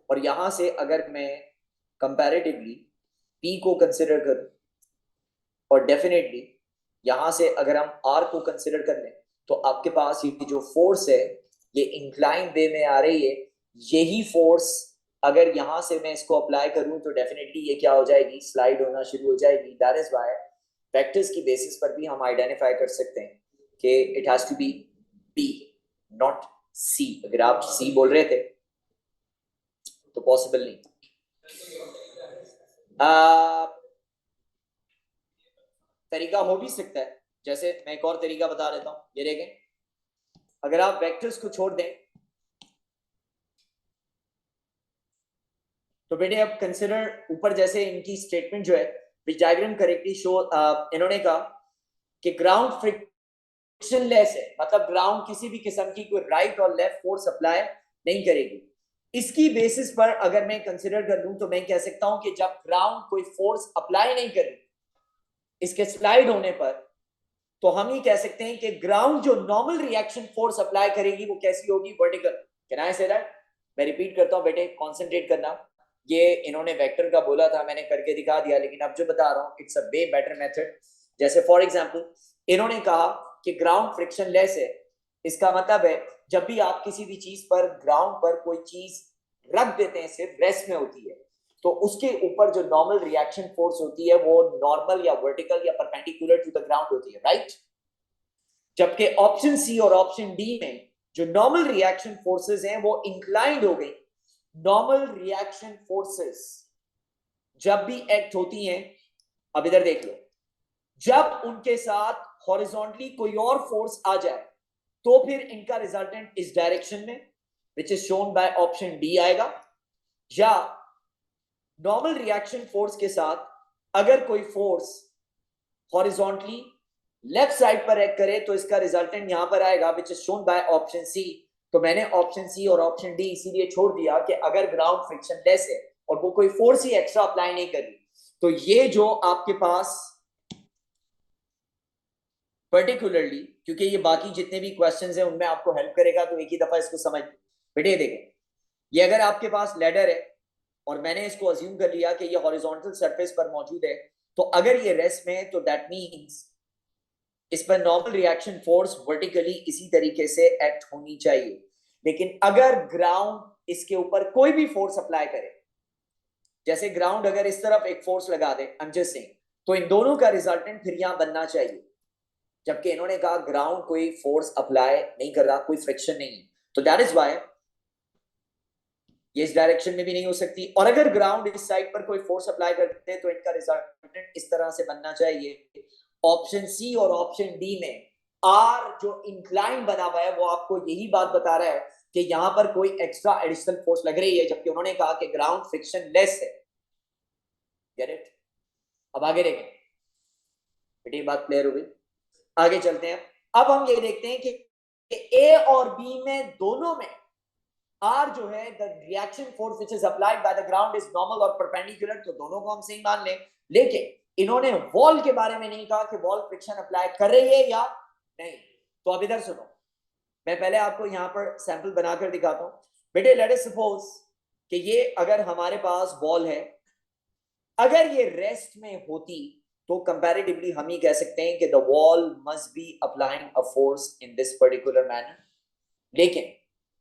और यहां से अगर मैं कंपैरेटिवली पी को कंसिडर करूं, और डेफिनेटली यहां से अगर हम आर को कंसिडर कर लें, तो आपके पास ये जो फोर्स है ये इंक्लाइन वे में आ रही है। यही फोर्स अगर यहां से मैं इसको अप्लाई करूं तो डेफिनेटली ये क्या हो जाएगी, स्लाइड होना शुरू हो जाएगी। दैट इज व्हाई वेक्टर्स की बेसिस पर भी हम आइडेंटिफाई कर सकते हैं कि it has to be P not C. अगर आप सी बोल रहे थे तो पॉसिबल नहीं। तरीका हो भी सकता है, जैसे मैं एक और तरीका बता देता हूं, ये देखें, अगर आप वेक्टर्स को छोड़ दें तो बेटे अब कंसिडर ऊपर जैसे इनकी स्टेटमेंट जो है विच डायग्राम करेक्टली शो, इन्होंने कहा कि ग्राउंड फ्रिक्शनलेस है, मतलब ग्राउंड किसी भी किस्म की कोई राइट और लेफ्ट फोर्स अप्लाई नहीं करेगी। इसकी बेसिस पर अगर मैं कंसिडर कर लूं तो मैं कह सकता हूं कि जब ग्राउंड कोई फोर्स अप्लाई नहीं कर रही इसके स्लाइड होने पर, तो हम ये कह सकते हैं कि ग्राउंड जो नॉर्मल रिएक्शन फोर्स अप्लाई करेगी वो कैसी होगी, vertical. Can I say that? मैं रिपीट करता हूं बेटे, कॉन्सेंट्रेट करना। ये इन्होंने वेक्टर का बोला था, मैंने करके दिखा दिया, लेकिन अब जो बता रहा हूं it's a way better method. जैसे फॉर एग्जांपल इन्होंने कहा कि ग्राउंड फ्रिक्शनलेस है, इसका मतलब है जब भी आप किसी भी चीज पर ग्राउंड पर कोई चीज रख देते हैं, सिर्फ रेस्ट में होती है, तो उसके ऊपर जो नॉर्मल रिएक्शन फोर्स होती है वो नॉर्मल या वर्टिकल या परपेंडिकुलर टू द ग्राउंड होती है, राइट। जबकि ऑप्शन सी और ऑप्शन डी में जो नॉर्मल रिएक्शन फोर्सेस हैं वो इंक्लाइंड हो गई। नॉर्मल रिएक्शन फोर्सेस जब भी एक्ट होती हैं, अब इधर देख लो, जब उनके साथ हॉरिजॉन्टली कोई और फोर्स आ जाए तो फिर इनका रिजल्टेंट इस डायरेक्शन में which is shown by option D आएगा। या नॉर्मल रिएक्शन फोर्स के साथ अगर कोई फोर्स हॉरिजॉन्टली लेफ्ट साइड पर एक्ट करे तो इसका रिजल्टेंट यहां पर आएगा which is shown by option C. तो मैंने ऑप्शन सी और ऑप्शन डी इसीलिए छोड़ दिया कि अगर ग्राउंड फ्रिक्शनलेस है और वो कोई फोर्स ही एक्स्ट्रा अप्लाई नहीं कर रही, तो ये जो आपके पास पर्टिकुलरली, क्योंकि ये बाकी जितने भी क्वेश्चंस हैं उनमें आपको हेल्प करेगा, तो एक ही दफा इसको समझ बेटे। देखें, ये अगर आपके पास लैडर है और मैंने इसको अज्यूम कर लिया कि ये हॉरिजॉन्टल सरफेस पर मौजूद है, तो अगर ये रेस्ट में है तो दैट मींस इस पर नॉर्मल रिएक्शन फोर्स वर्टिकली इसी तरीके से एक्ट होनी चाहिए। लेकिन अगर ग्राउंड इसके ऊपर कोई भी फोर्स अप्लाई करे, जैसे ग्राउंड अगर इस तरफ एक फोर्स लगा दे, आई एम जस्ट सेइंग, तो इन दोनों का रिजल्टेंट फिर यहां बनना चाहिए, जबकि इन्होंने कहा ग्राउंड कोई फोर्स अप्लाई नहीं कर रहा, कोई फ्रिक्शन नहीं है, तो दैट इज वाई ये इस डायरेक्शन में भी नहीं हो सकती। और अगर ग्राउंड इस साइड पर कोई फोर्स अप्लाई करते हैं तो इनका रिजल्टेंट इस तरह से बनना चाहिए। ऑप्शन सी और ऑप्शन डी में आर जो इंक्लाइन बना हुआ है वो आपको यही बात बता रहा है कि यहां पर कोई एक्स्ट्रा एडिशनल फोर्स लग रही है, जबकि उन्होंने कहा कि ग्राउंड फ्रिक्शन लेस है। Get it? अब आगे देखें बेटी, बात क्लियर हो गई? आगे चलते हैं। अब हम ये देखते हैं कि ए और बी में दोनों में आर जो है the reaction force which is applied by the ground is normal और परपेंडिकुलर, तो दोनों को हम सही मान लें। लेकिन इन्होंने वॉल के बारे में नहीं कहा कि वॉल फ्रिक्शन अप्लाई कर रही है या नहीं। तो अब इधर सुनो, मैं पहले आपको यहां पर सैंपल बनाकर दिखाता हूं। बेटे लेट अस सपोज कि ये अगर हमारे पास वॉल है, अगर ये रेस्ट में होती तो कंपैरेटिवली हम ही कह सकते हैं कि the wall must be applying a force in this particular manner. लेकिन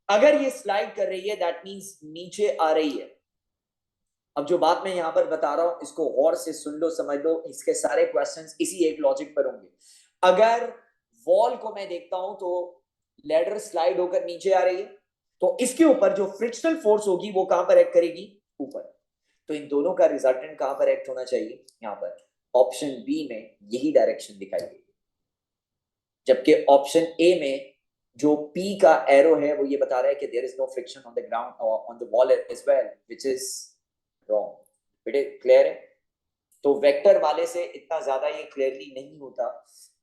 अगर ये स्लाइड कर रही है दैट मींस नीचे आ रही है। अब जो बात मैं यहां पर बता रहा हूं इसको गौर से सुन लो, समझ लो, इसके सारे क्वेश्चंस इसी एक लॉजिक पर होंगे। अगर वॉल को मैं देखता हूं तो लैडर स्लाइड होकर नीचे आ रही है, तो इसके ऊपर जो फ्रिक्शनल फोर्स होगी वो कहां पर एक्ट करेगी? ऊपर। तो इन दोनों का रिजल्टेंट कहां पर एक्ट होना चाहिए? यहां पर ऑप्शन बी में यही डायरेक्शन दिखाई देगी, जबकि ऑप्शन ए में जो पी का एरो है वो ये बता रहा है कि there is no friction on the ground और on the wall as well, which is wrong. बेटे क्लियर है? तो वेक्टर वाले से इतना ज्यादा ये क्लियरली नहीं होता।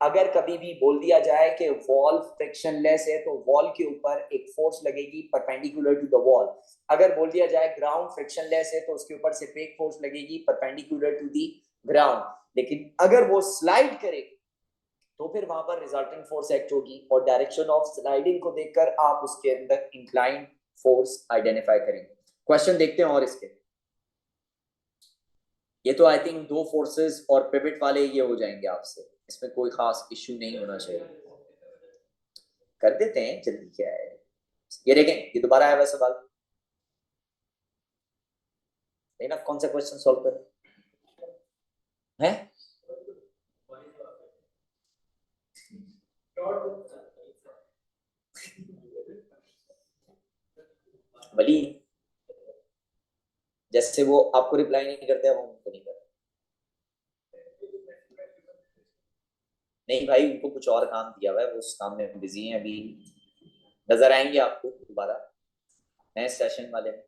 अगर कभी भी बोल दिया जाए कि वॉल फ्रिक्शनलेस है तो वॉल के ऊपर एक फोर्स लगेगी परपेंडिकुलर टू द वॉल। अगर बोल दिया जाए ग्राउंड फ्रिक्शनलेस है तो उसके ऊपर सिर्फ एक फोर्स लगेगी परपेंडिकुलर टू द ग्राउंड। लेकिन अगर वो स्लाइड करेगी तो फिर वहां पर रिजल्टेंट फोर्स एक्ट होगी, और डायरेक्शन ऑफ स्लाइडिंग को देखकर आप उसके अंदर इंक्लाइन फोर्स आइडेंटिफाई करेंगे। क्वेश्चन देखते हैं और इसके। ये तो आई थिंक दो फोर्सेस और पिवट वाले ये हो जाएंगे आपसे, इसमें कोई खास इश्यू नहीं होना चाहिए। कर देते हैं, जल्दी क्या है। ये देखें, ये दोबारा आया हुआ सवाल है ना। कौन सा क्वेश्चन सॉल्व कर है? वली जैसे वो आपको रिप्लाई नहीं करते, अब उनको नहीं करते। नहीं भाई, उनको कुछ और काम दिया हुआ है, वो उस काम में बिजी हैं अभी। नजर आएंगे आपको दोबारा नए सेशन वाले में।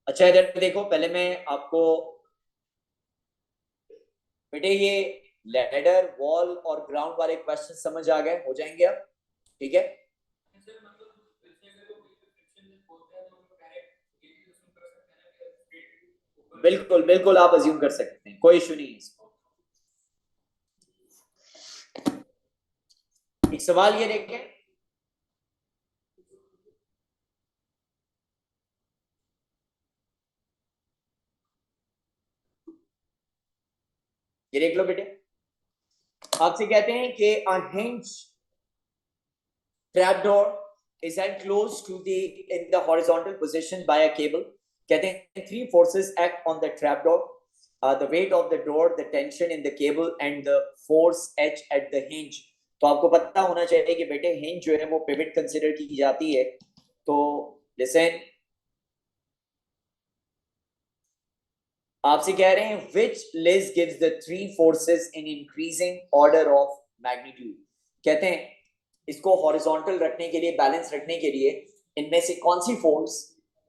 अच्छा इधर देखो, पहले मैं आपको बेटे ये लैडर वॉल और ग्राउंड वाले क्वेश्चन समझ आ गए, हो जाएंगे अब? ठीक है, बिल्कुल बिल्कुल आप अज्यूम कर सकते हैं, कोई इशू नहीं है इसको। एक सवाल ये देखें, ये देख लो बेटे। आपसे कहते हैं कि अनहिंज trapdoor is enclosed to the in the horizontal position by a cable. कहते हैं three forces act on the trapdoor: the weight of the door, the tension in the cable, and the force H at the hinge. तो आपको पता होना चाहिए कि बेटे hinge जो है वो पिवट कंसिडर की जाती है। तो लिसन, आपसे कह रहे हैं which list gives the three forces in increasing order of magnitude। कहते हैं इसको हॉरिजॉन्टल रखने के लिए, बैलेंस रखने के लिए इनमें से कौन सी फोर्स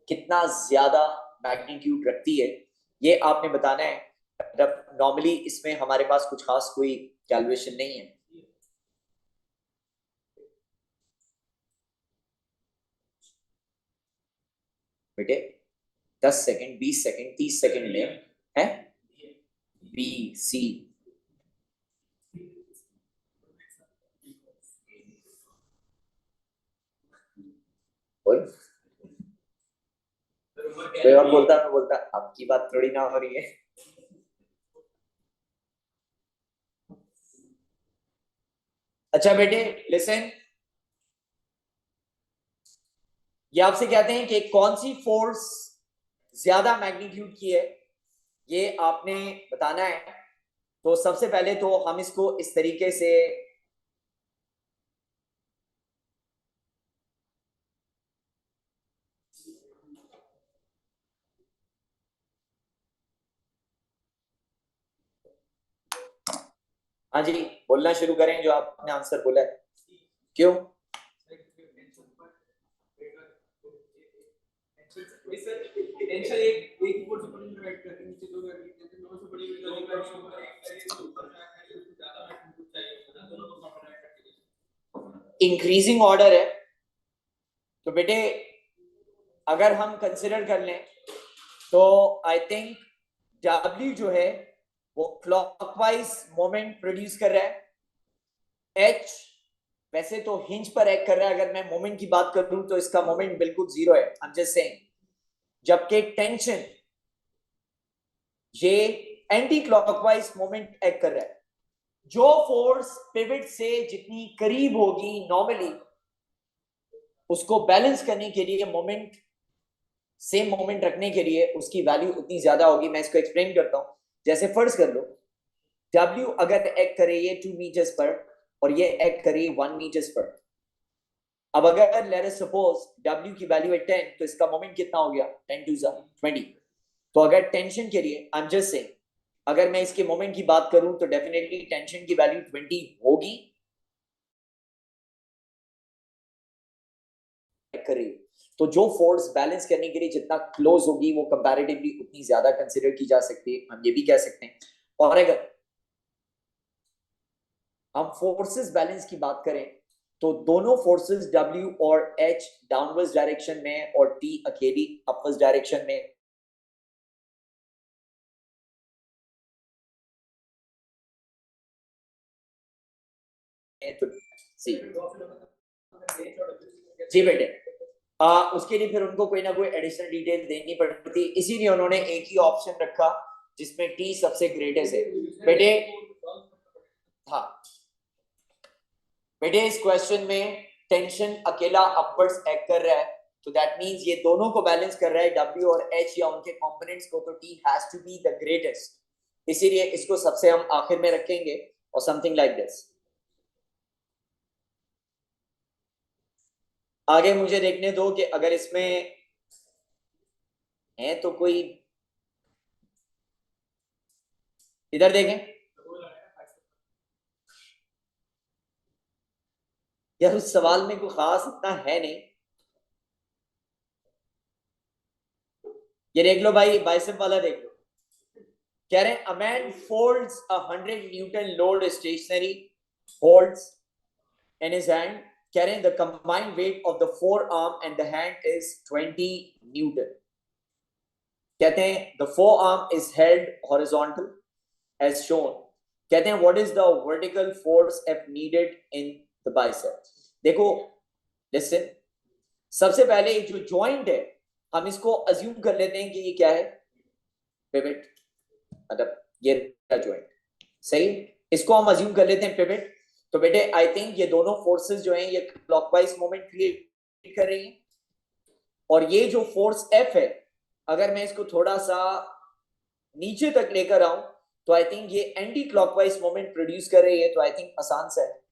कितना ज्यादा मैग्नीट्यूड रखती है, ये आपने बताना है। मतलब नॉर्मली इसमें हमारे पास कुछ खास कोई कैलकुलेशन नहीं है बेटे। 10 सेकंड, 20 सेकंड, 30 सेकंड में है। बी सी कोई कोई और बोलता, मैं बोलता आपकी बात थोड़ी ना हो रही है। अच्छा बेटे लिसन, ये आपसे कहते हैं कि कौन सी फोर्स ज्यादा मैग्नीट्यूड की है, ये आपने बताना है। तो सबसे पहले तो हम इसको इस तरीके से हाँ जी बोलना शुरू करें जो आपने आंसर बोला है। क्यों? टेंशन एक फोर्स ऊपर इंटरैक्ट करती है, नीचे दो टेंशन दोनों से बड़ी दो ऊपर ज्यादा मैग्नीट्यूड चाहिए, दोनों को कंट्रैक्ट करके इंक्रीजिंग ऑर्डर है। तो बेटे अगर हम कंसिडर कर लें तो आई थिंक W जो है वो क्लॉकवाइज मोमेंट प्रोड्यूस कर रहा है। H वैसे तो हिंज पर एक्ट कर रहा है। अगर मैं मोमेंट की बात करूं तो इसका मोमेंट बिल्कुल जीरो है, आई एम जस्ट सेइंग। जबकि टेंशन ये एंटी क्लॉकवाइज मोमेंट एक्ट कर रहा है। जो फोर्स पिवट से जितनी करीब होगी नॉर्मली, उसको बैलेंस करने के लिए मोमेंट सेम मोमेंट रखने के लिए उसकी वैल्यू उतनी ज्यादा होगी। मैं इसको एक्सप्लेन करता हूं। जैसे फर्ज कर लो W अगर एक्ट करे ये 2 मीटर्स पर और ये एक्ट करे 1 मीटर्स पर। अब अगर लेट अस सपोज W की वैल्यू है 10, तो इसका मोमेंट कितना हो गया? 10 टू 20। तो अगर टेंशन के लिए आई एम जस्ट सेइंग, अगर मैं इसके मोमेंट की बात करूं तो डेफिनेटली टेंशन की वैल्यू 20 होगी। करें तो जो फोर्स बैलेंस करने के लिए जितना क्लोज होगी वो कंपैरेटिवली उतनी ज्यादा कंसीडर की जा सकती है, हम ये भी कह सकते हैं। और अगर हम फोर्सेस बैलेंस की बात करें तो दोनों फोर्सेस W और H डाउनवर्ड्स डायरेक्शन में और T अकेली अपवर्ड्स डायरेक्शन में। तो जी बेटे उसके लिए फिर उनको कोई ना कोई एडिशनल डिटेल देनी पड़ती, इसीलिए उन्होंने एक ही ऑप्शन रखा जिसमें T सबसे ग्रेटेस्ट है। बेटे हाँ बेटे इस क्वेश्चन में टेंशन अकेला अपवर्ड्स एक्ट कर रहा है, तो दैट मींस ये दोनों को बैलेंस कर रहा है W और H या उनके कंपोनेंट्स को, तो T has to be the greatest. इसीलिए इसको सबसे हम आखिर में रखेंगे और समथिंग लाइक दिस। आगे मुझे देखने दो कि अगर इसमें है तो कोई, इधर देखें यार, उस सवाल में कोई खास इतना है नहीं। ये देख लो भाई, बाइसेप वाला देख लो। कह रहे हैं a man folds 100 newton load stationary holds in his hand. कह रहे हैं the combined weight of the forearm and the hand is 20 newton. कहते हैं the forearm is held horizontal as shown. कहते हैं what is the vertical force F needed in the bicep. देखो listen, सबसे पहले जो joint है हम इसको अज्यूम कर लेते हैं कि ये क्या है? पिवट, मतलब ये जॉइंट सही, इसको हम अज्यूम कर लेते हैं पिवट। तो बेटे आई थिंक ये दोनों फोर्सेस जो हैं ये क्लॉकवाइज मोमेंट क्रिएट कर रही हैं। और ये जो फोर्स F है, अगर मैं इसको थोड़ा सा नीचे तक लेकर आऊं तो आई थिंक ये एंटी क्लॉकवाइज मोमेंट प्रोड्यूस कर रही है। तो आई थिंक आसान सा है।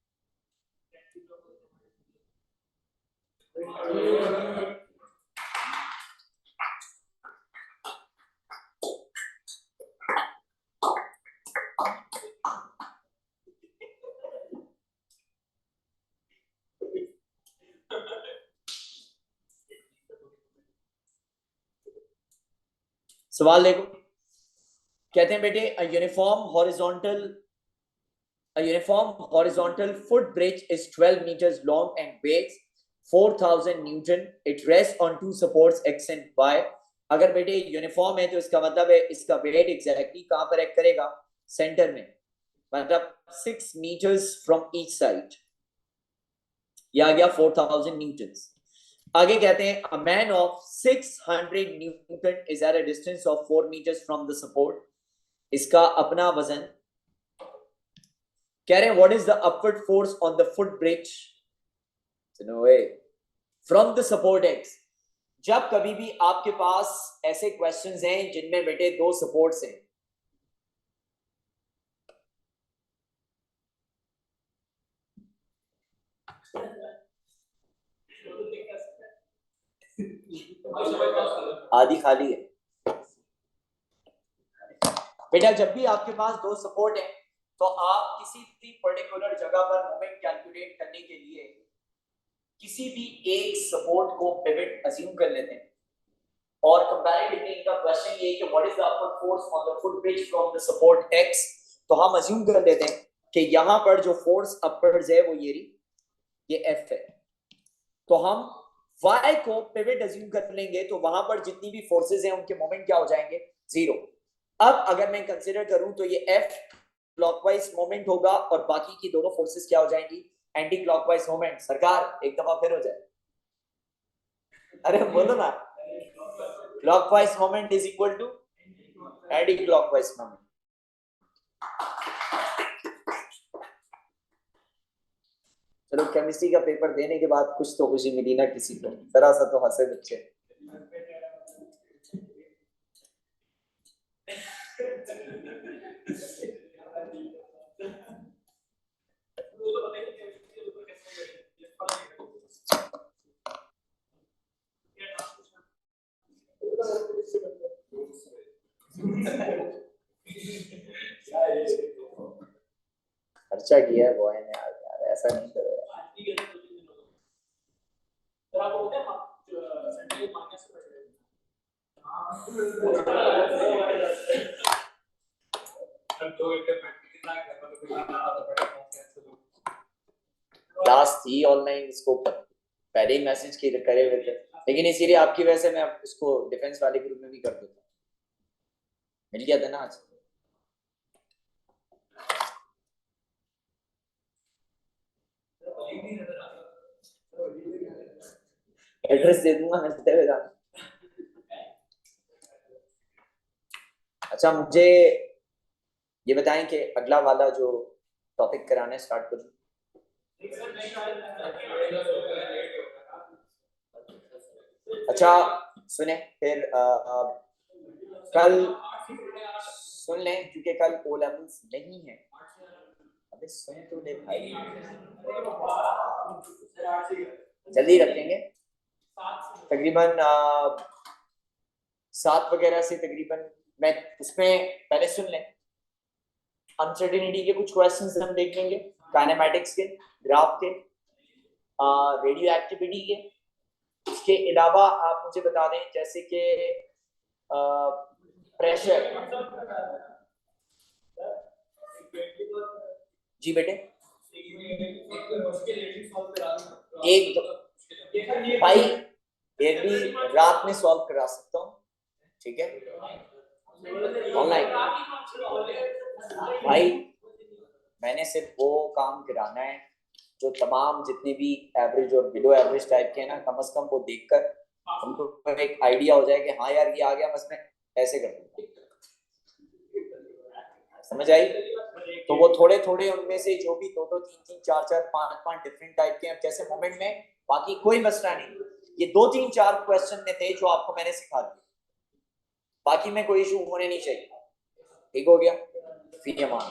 सवाल देखो, कहते हैं बेटे a uniform horizontal footbridge is 12 meters long and weighs 4000 newton. It rests on two supports x and y. अगर बेटे यूनिफॉर्म है तो इसका मतलब है इसका वेट एग्जैक्टली कहां पर एक्ट करेगा? सेंटर में, मतलब 6 meters फ्रॉम ईच साइड। यह आ गया 4000 न्यूटन। आगे कहते हैं a man of 600 Newton is at a distance of 4 meters from the support. इसका अपना वजन। कह रहे हैं what is the upward force on the foot bridge? No way. From the support x, जब कभी भी आपके पास ऐसे क्वेश्चंस हैं जिनमें बेटे दो सपोर्ट्स हैं, आधी खाली है बेटा, जब भी आपके पास दो सपोर्ट है तो आप किसी भी पर्टिकुलर जगह पर मोमेंट कैलकुलेट करने के लिए किसी भी एक सपोर्ट को पिवट अज्यूम कर लेते हैं। और कंपैरेटिवली इनका क्वेश्चन ये है कि what is the upward force on the foot bridge from the support x, तो हम अज्यूम कर लेते हैं कि यहां पर जो फोर्स अपवर्ड्स है वो ये F है, तो हम y को पिवट अज्यूम कर लेंगे तो वहां पर जितनी भी फोर्सेस हैं उनके मोमेंट क्या हो जाएंगे, जीरो। अब अगर मैं कंसीडर करूं तो ये F क्लॉकवाइज मोमेंट होगा और बाकी की दोनों फोर्सेस क्या हो जाएंगी, एंटी क्लॉकवाइज मोमेंट। सरकार एक दफा फिर हो जाए, अरे बोलो ना, clockwise moment is equal to anticlockwise moment. चलो केमिस्ट्री का पेपर देने के बाद कुछ तो खुशी मिली ना किसी को, जरा सा तो हंसे बच्चे। खर्चा किया है बॉय ने यार, ऐसा नहीं करो यार। क्लास थी ऑनलाइन, इसको पहले ही मैसेज करे हुए थे, लेकिन इसीलिए आपकी वजह से मैं उसको डिफेंस वाले ग्रुप में भी कर देता, मिल गया था ना आज। एड्रेस दे दूंगा हंसते हुए जाना। अच्छा मुझे ये बताएं कि अगला वाला जो टॉपिक कराना स्टार्ट करूं। अच्छा सुने फिर कल सुन लें क्योंकि कल ओ लेवल्स नहीं है। अबे सुन तो ले भाई, जल्दी रखेंगे तकरीबन 7 वगैरह से, तकरीबन मैं उसमें पहले सुन लें अनसर्टेनिटी के कुछ क्वेश्चंस हम देख लेंगे, काइनेमैटिक्स के, ग्राफ के, रेडियो एक्टिविटी के। इसके अलावा आप मुझे बता दें जैसे कि प्रेशर। जी बेटे, एक भाई ये भी रात में सॉल्व करा सकता हूँ, ठीक है, ऑनलाइन। भाई मैंने सिर्फ वो काम कराना है जो तमाम जितने भी एवरेज और बिलो एवरेज टाइप के हैं ना, कम से कम वो देखकर हमको एक आइडिया हो जाए कि हाँ यार ये आ गया, बस मैं ऐसे कर दूंगा। समझ आई? तो वो थोड़े थोड़े उनमें से जो भी 2 2 3 3 4 4 5 5 डिफरेंट टाइप के हैं जैसे मोमेंट में, बाकी कोई मसला नहीं। ये 2 3 4 क्वेश्चन में थे जो आपको मैंने सिखा दिए, बाकी में कोई इशू होने नहीं चाहिए। ठीक हो गया? फी अमान।